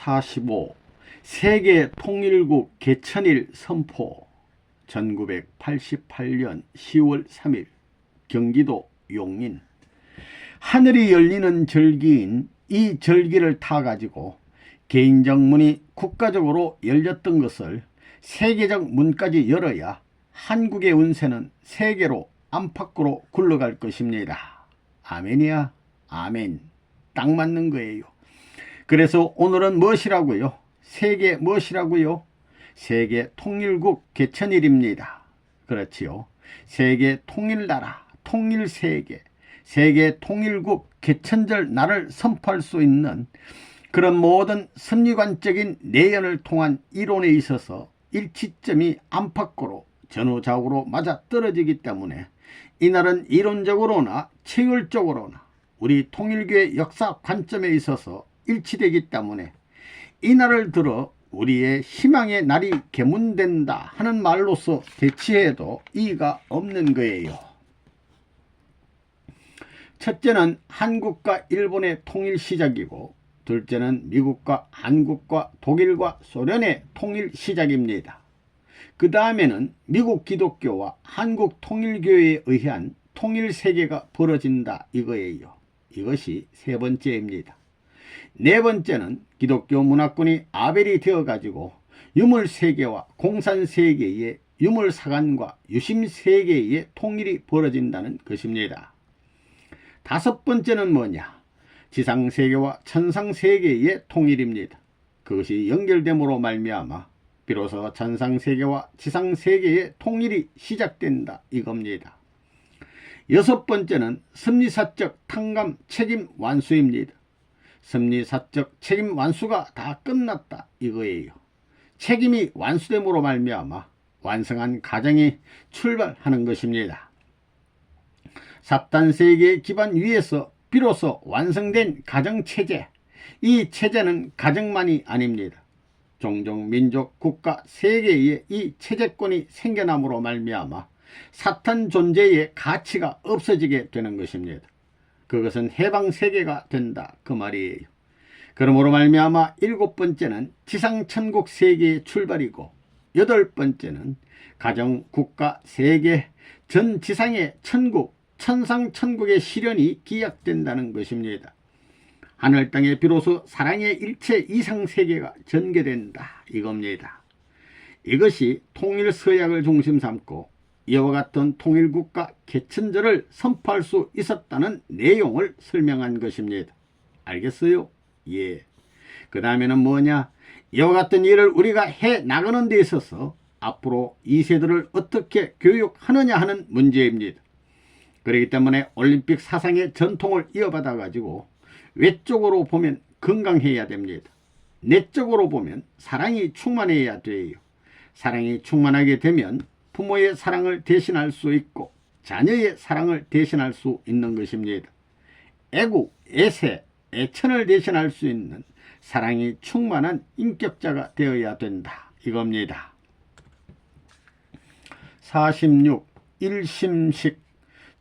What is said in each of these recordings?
45. 세계 통일국 개천일 선포. 1988년 10월 3일 경기도 용인. 하늘이 열리는 절기인 이 절기를 타가지고 개인적 문이 국가적으로 열렸던 것을 세계적 문까지 열어야 한국의 운세는 세계로 안팎으로 굴러갈 것입니다. 아멘이야. 아멘. 딱 맞는 거예요. 그래서 오늘은 무엇이라고요? 세계 무엇이라고요? 세계 통일국 개천일입니다. 그렇지요. 세계 통일나라, 통일세계, 세계 통일국 개천절 날을 선포할 수 있는 그런 모든 섭리관적인 내연을 통한 이론에 있어서 일치점이 안팎으로 전후좌우로 맞아떨어지기 때문에 이날은 이론적으로나 체율적으로나 우리 통일교의 역사 관점에 있어서 일치되기 때문에 이날을 들어 우리의 희망의 날이 계문된다 하는 말로서 대치해도 이의가 없는 거예요. 첫째는 한국과 일본의 통일 시작이고, 둘째는 미국과 한국과 독일과 소련의 통일 시작입니다. 그 다음에는 미국 기독교와 한국 통일교회에 의한 통일세계가 벌어진다 이거예요. 이것이 세 번째입니다. 네 번째는 기독교 문화권이 아벨이 되어가지고 유물세계와 공산세계의 유물사관과 유심세계의 통일이 벌어진다는 것입니다. 다섯 번째는 뭐냐? 지상세계와 천상세계의 통일입니다. 그것이 연결됨으로 말미암아 비로소 천상세계와 지상세계의 통일이 시작된다 이겁니다. 여섯 번째는 섭리사적 탕감 책임 완수입니다. 섭리사적 책임 완수가 다 끝났다 이거예요. 책임이 완수됨으로 말미암아 완성한 가정이 출발하는 것입니다. 사탄세계의 기반 위에서 비로소 완성된 가정체제, 이 체제는 가정만이 아닙니다. 종종 민족, 국가, 세계에 이 체제권이 생겨남으로 말미암아 사탄 존재의 가치가 없어지게 되는 것입니다. 그것은 해방세계가 된다 그 말이에요. 그러므로 말미암아 일곱 번째는 지상천국 세계의 출발이고, 여덟 번째는 가정, 국가, 세계, 전 지상의 천국, 천상천국의 실현이 기약된다는 것입니다. 하늘 땅에 비로소 사랑의 일체 이상세계가 전개된다 이겁니다. 이것이 통일서약을 중심 삼고 이와 같은 통일국가 개천절을 선포할 수 있었다는 내용을 설명한 것입니다. 알겠어요? 예. 그 다음에는 뭐냐? 이와 같은 일을 우리가 해 나가는 데 있어서 앞으로 이 세대를 어떻게 교육하느냐 하는 문제입니다. 그렇기 때문에 올림픽 사상의 전통을 이어받아 가지고 외적으로 보면 건강해야 됩니다. 내적으로 보면 사랑이 충만해야 돼요. 사랑이 충만하게 되면 부모의 사랑을 대신할 수 있고 자녀의 사랑을 대신할 수 있는 것입니다. 애국, 애세, 애천을 대신할 수 있는 사랑이 충만한 인격자가 되어야 된다 이겁니다. 46. 일심식.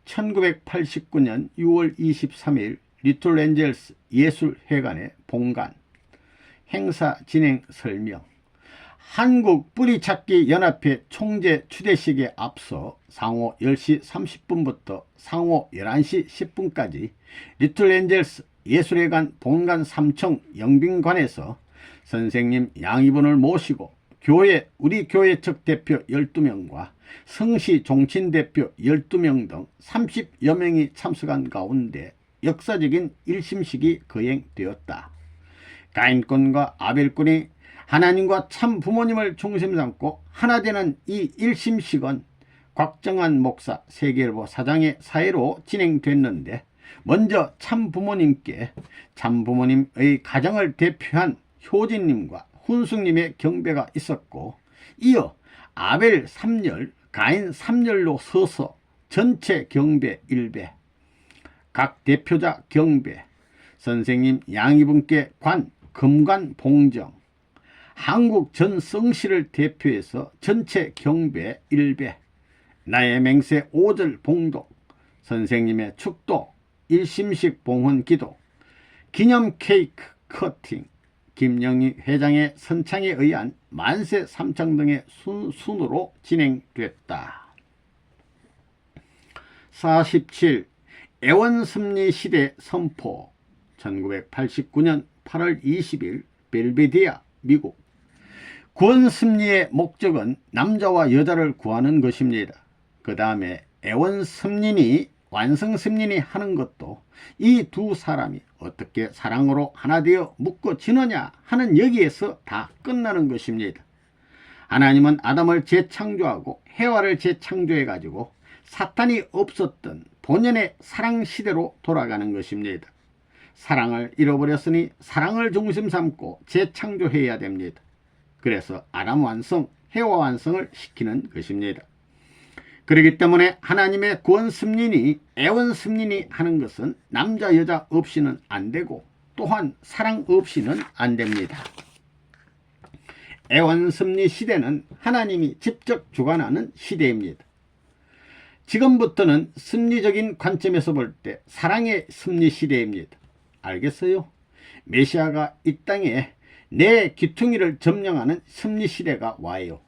1989년 6월 23일 리틀엔젤스 예술회관의 본관. 행사 진행 설명. 한국 뿌리찾기 연합회 총재 추대식에 앞서 상호 10시 30분부터 상호 11시 10분까지 리틀엔젤스 예술회관 본관 3층 영빈관에서 선생님 양이분을 모시고 우리 교회 측 대표 12명과 성시 종친 대표 12명 등 30여 명이 참석한 가운데 역사적인 일심식이 거행되었다. 가인권과 아벨권이 하나님과 참 부모님을 중심 삼고 하나 되는 이 일심식은 곽정한 목사 세계일보 사장의 사회로 진행됐는데, 먼저 참 부모님께 참 부모님의 가정을 대표한 효진님과 훈숙님의 경배가 있었고, 이어 아벨 3열, 가인 3열로 서서 전체 경배 1배, 각 대표자 경배, 선생님 양이분께 금관 봉정, 한국 전 성씨를 대표해서 전체 경배 1배, 나의 맹세 5절 봉독, 선생님의 축도, 일심식 봉헌 기도, 기념 케이크 커팅, 김영희 회장의 선창에 의한 만세 삼창 등의 순으로 진행됐다. 47. 애원섭리 시대 선포. 1989년 8월 20일 벨베디아 미국. 구원섭리의 목적은 남자와 여자를 구하는 것입니다. 그 다음에 애원섭리니 완성섭리니 하는 것도 이 두 사람이 어떻게 사랑으로 하나 되어 묶어지느냐 하는 여기에서 다 끝나는 것입니다. 하나님은 아담을 재창조하고 해와를 재창조해 가지고 사탄이 없었던 본연의 사랑 시대로 돌아가는 것입니다. 사랑을 잃어버렸으니 사랑을 중심 삼고 재창조해야 됩니다. 그래서 아담 완성, 해와 완성을 시키는 것입니다. 그렇기 때문에 하나님의 구원 섭리니 애원 섭리니 하는 것은 남자 여자 없이는 안 되고 또한 사랑 없이는 안 됩니다. 애원 섭리 시대는 하나님이 직접 주관하는 시대입니다. 지금부터는 섭리적인 관점에서 볼 때 사랑의 섭리 시대입니다. 알겠어요? 메시아가 이 땅에 내 귀퉁이를 점령하는 섭리 시대가 와요.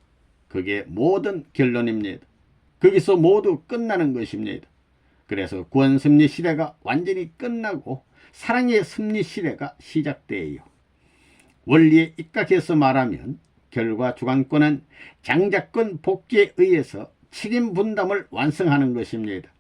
그게 모든 결론입니다. 거기서 모두 끝나는 것입니다. 그래서 구원 섭리 시대가 완전히 끝나고 사랑의 섭리 시대가 시작돼요. 원리에 입각해서 말하면 결과 주관권은 장자권 복귀에 의해서 책임 분담을 완성하는 것입니다.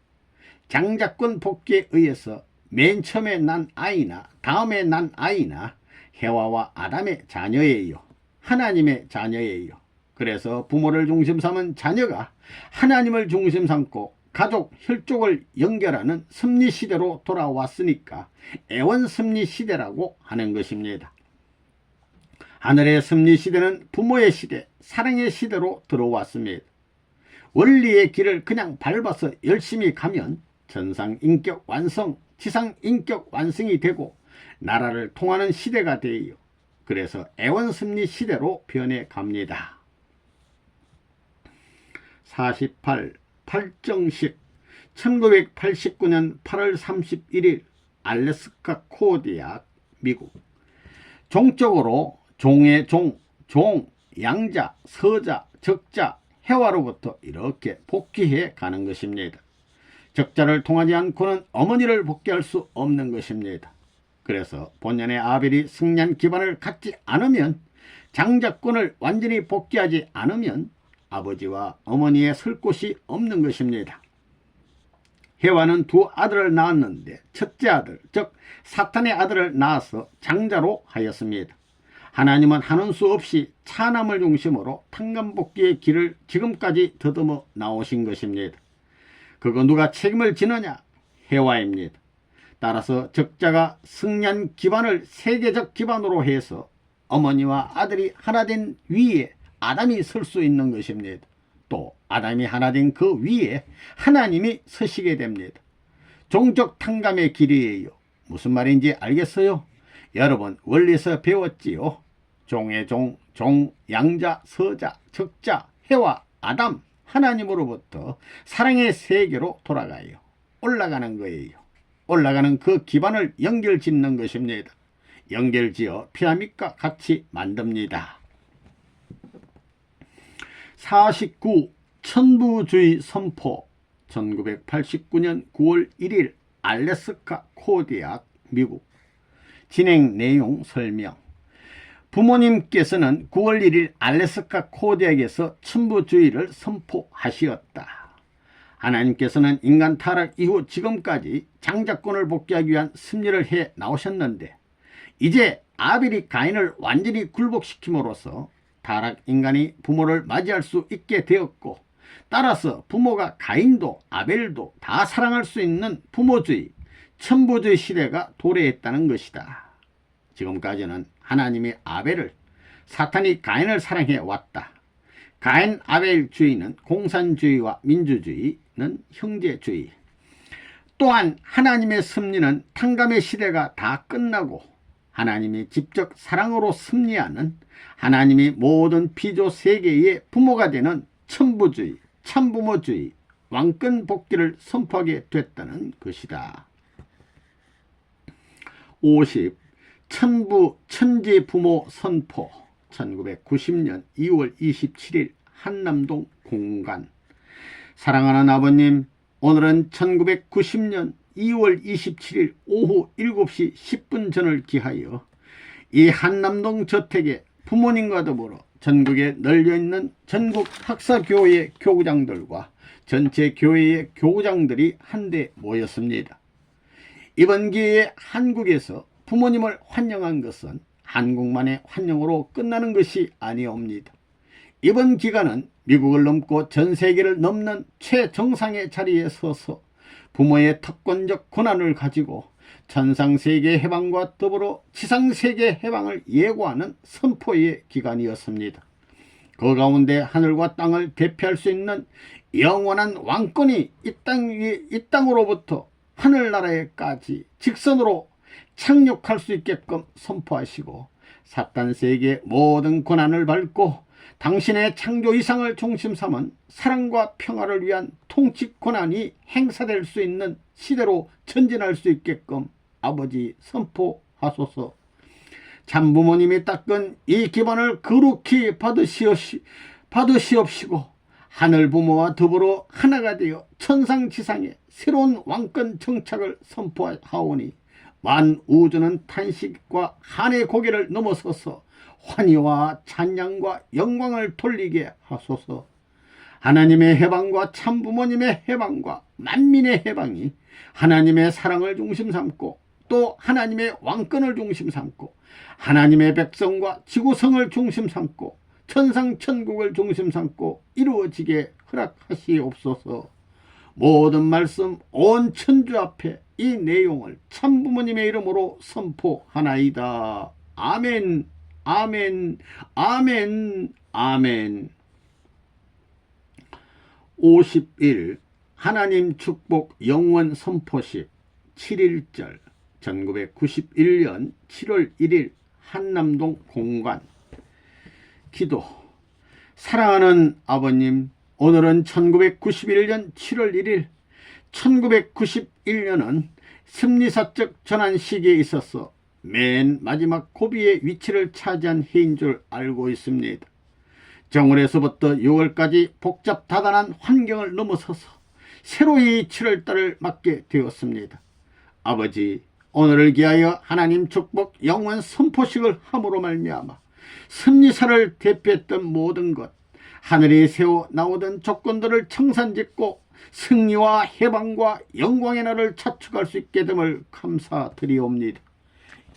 장자권 복귀에 의해서 맨 처음에 난 아이나 다음에 난 아이나 해와와 아담의 자녀예요. 하나님의 자녀예요. 그래서 부모를 중심 삼은 자녀가 하나님을 중심 삼고 가족 혈족을 연결하는 섭리 시대로 돌아왔으니까 애원 섭리 시대라고 하는 것입니다. 하늘의 섭리 시대는 부모의 시대, 사랑의 시대로 들어왔습니다. 원리의 길을 그냥 밟아서 열심히 가면 전상 인격 완성, 지상 인격 완성이 되고 나라를 통하는 시대가 되어요. 그래서 애원 섭리 시대로 변해 갑니다. 48. 팔정식. 1989년 8월 31일 알래스카 코어 대학 미국. 종적으로 종의 종, 양자, 서자, 적자, 해와로부터 이렇게 복귀해 가는 것입니다. 적자를 통하지 않고는 어머니를 복귀할 수 없는 것입니다. 그래서 본연의 아벨이 승리한 기반을 갖지 않으면, 장자권을 완전히 복귀하지 않으면 아버지와 어머니의 설 곳이 없는 것입니다. 해와는 두 아들을 낳았는데 첫째 아들, 즉 사탄의 아들을 낳아서 장자로 하였습니다. 하나님은 하는 수 없이 차남을 중심으로 탕감복귀의 길을 지금까지 더듬어 나오신 것입니다. 그거 누가 책임을 지느냐? 해와입니다. 따라서 적자가 승리한 기반을 세계적 기반으로 해서 어머니와 아들이 하나 된 위에 아담이 설 수 있는 것입니다. 또 아담이 하나 된 그 위에 하나님이 서시게 됩니다. 종적 탕감의 길이에요. 무슨 말인지 알겠어요? 여러분 원리에서 배웠지요. 종의 종, 양자, 서자, 적자, 해와, 아담, 하나님으로부터 사랑의 세계로 돌아가요. 올라가는 거예요. 올라가는 그 기반을 연결짓는 것입니다. 연결지어 피라밋과 같이 만듭니다. 49. 천부주의 선포. 1989년 9월 1일 알래스카 코어 대학 미국. 진행 내용 설명. 부모님께서는 9월 1일 알래스카 코어 대학에서 천부주의를 선포하시었다. 하나님께서는 인간 타락 이후 지금까지 장자권을 복귀하기 위한 섭리를 해 나오셨는데, 이제 아벨이 가인을 완전히 굴복시킴으로써 타락 인간이 부모를 맞이할 수 있게 되었고, 따라서 부모가 가인도 아벨도 다 사랑할 수 있는 부모주의, 천부주의 시대가 도래했다는 것이다. 지금까지는 하나님이 아벨을, 사탄이 가인을 사랑해 왔다. 가인 아벨 주의는 공산주의와 민주주의는 형제주의. 또한 하나님의 섭리는 탕감의 시대가 다 끝나고 하나님이 직접 사랑으로 섭리하는, 하나님이 모든 피조 세계의 부모가 되는 천부주의, 참부모주의, 왕권 복귀를 선포하게 됐다는 것이다. 50. 천부 천지 부모 선포. 1990년 2월 27일 한남동 공간. 사랑하는 아버님, 오늘은 1990년 2월 27일 오후 7시 10분 전을 기하여 이 한남동 저택에 부모님과 더불어 전국에 널려있는 전국 학사교회 교구장들과 전체 교회의 교구장들이 한데 모였습니다. 이번 기회에 한국에서 부모님을 환영한 것은 한국만의 환영으로 끝나는 것이 아니옵니다. 이번 기간은 미국을 넘고 전 세계를 넘는 최정상의 자리에 서서 부모의 특권적 권한을 가지고 천상세계 해방과 더불어 지상세계 해방을 예고하는 선포의 기간이었습니다. 그 가운데 하늘과 땅을 대표할 수 있는 영원한 왕권이 이 땅으로부터 하늘나라에까지 직선으로 착륙할 수 있게끔 선포하시고 사탄 세계의 모든 권한을 밟고 당신의 창조 이상을 중심 삼은 사랑과 평화를 위한 통치 권한이 행사될 수 있는 시대로 전진할 수 있게끔 아버지 선포하소서. 참부모님이 닦은 이 기반을 거룩히 받으시옵시고 하늘 부모와 더불어 하나가 되어 천상지상에 새로운 왕권 정착을 선포하오니 만 우주는 탄식과 한의 고개를 넘어서서 환희와 찬양과 영광을 돌리게 하소서. 하나님의 해방과 참부모님의 해방과 만민의 해방이 하나님의 사랑을 중심 삼고 또 하나님의 왕권을 중심 삼고 하나님의 백성과 지구성을 중심 삼고 천상천국을 중심 삼고 이루어지게 허락하시옵소서. 모든 말씀 온 천주 앞에 이 내용을 참부모님의 이름으로 선포하나이다. 아멘, 아멘, 아멘, 아멘. 51. 하나님 축복 영원 선포식 7.1절 1991년 7월 1일 한남동 공관. 기도. 사랑하는 아버님, 오늘은 1991년 7월 1일 1991년은 심리사적 전환 시기에 있어서 맨 마지막 고비의 위치를 차지한 해인 줄 알고 있습니다. 정월에서부터 6월까지 복잡다단한 환경을 넘어서서 새로이 7월달을 맞게 되었습니다. 아버지, 오늘을 기하여 하나님 축복 영원 선포식을 함으로 말미암아 심리사를 대표했던 모든 것, 하늘이 세워 나오던 조건들을 청산짓고 승리와 해방과 영광의 날을 자축할 수 있게 됨을 감사드리옵니다.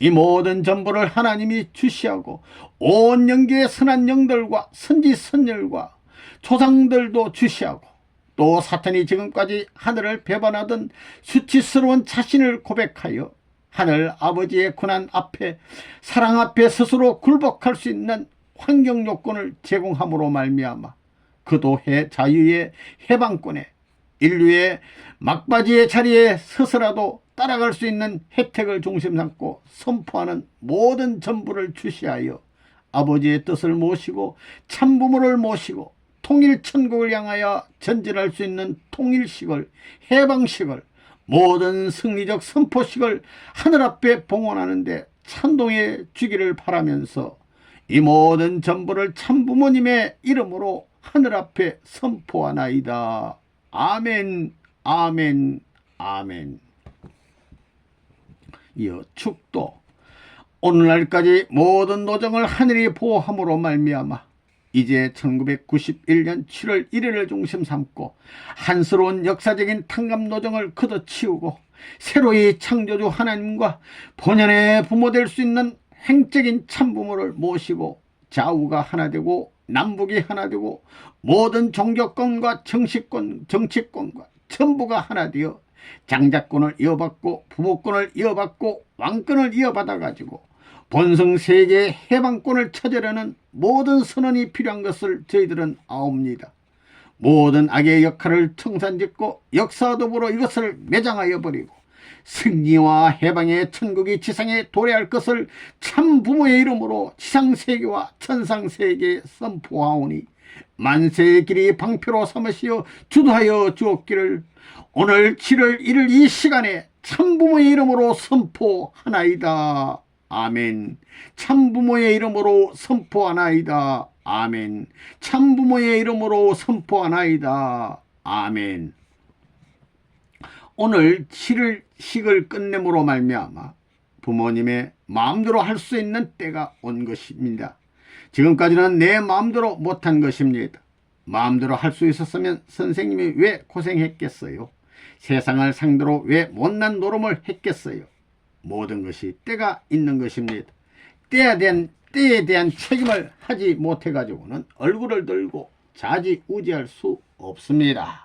이 모든 전부를 하나님이 주시하고 온 영계의 선한 영들과 선지 선열과 조상들도 주시하고 또 사탄이 지금까지 하늘을 배반하던 수치스러운 자신을 고백하여 하늘 아버지의 권한 앞에 사랑 앞에 스스로 굴복할 수 있는 환경 요건을 제공함으로 말미암아 그도해 자유의 해방권에 인류의 막바지의 자리에 서서라도 따라갈 수 있는 혜택을 중심 삼고 선포하는 모든 전부를 주시하여 아버지의 뜻을 모시고 참부모를 모시고 통일천국을 향하여 전진할 수 있는 통일식을, 해방식을, 모든 승리적 선포식을 하늘 앞에 봉헌하는 데 찬동해 주기를 바라면서 이 모든 전부를 참부모님의 이름으로 하늘 앞에 선포하나이다. 아멘, 아멘, 아멘. 이어 축도. 오늘날까지 모든 노정을 하늘이 보호함으로 말미암아 이제 1991년 7월 1일을 중심 삼고 한스러운 역사적인 탕감 노정을 걷어치우고 새로이 창조주 하나님과 본연의 부모 될 수 있는 행적인 참부모를 모시고 좌우가 하나 되고 남북이 하나 되고 모든 종교권과 정치권과 전부가 하나 되어 장자권을 이어받고 부모권을 이어받고 왕권을 이어받아 가지고 본성 세계의 해방권을 찾으려는 모든 선언이 필요한 것을 저희들은 아옵니다. 모든 악의 역할을 청산짓고 역사와 더불어 이것을 매장하여 버리고 승리와 해방의 천국이 지상에 도래할 것을 참 부모의 이름으로 지상세계와 천상세계에 선포하오니 만세의 길이 방표로 삼으시어 주도하여 주옵기를 오늘 7월 1일 이 시간에 참부모의 이름으로 선포하나이다. 아멘. 참부모의 이름으로 선포하나이다. 아멘. 참부모의 이름으로 선포하나이다. 아멘. 오늘 7일 식을 끝냄으로 말미암아 부모님의 마음대로 할 수 있는 때가 온 것입니다. 지금까지는 내 마음대로 못한 것입니다. 마음대로 할 수 있었으면 선생님이 왜 고생했겠어요? 세상을 상대로 왜 못난 노름을 했겠어요? 모든 것이 때가 있는 것입니다. 때에 대한 책임을 하지 못해가지고는 얼굴을 들고 자지우지할 수 없습니다.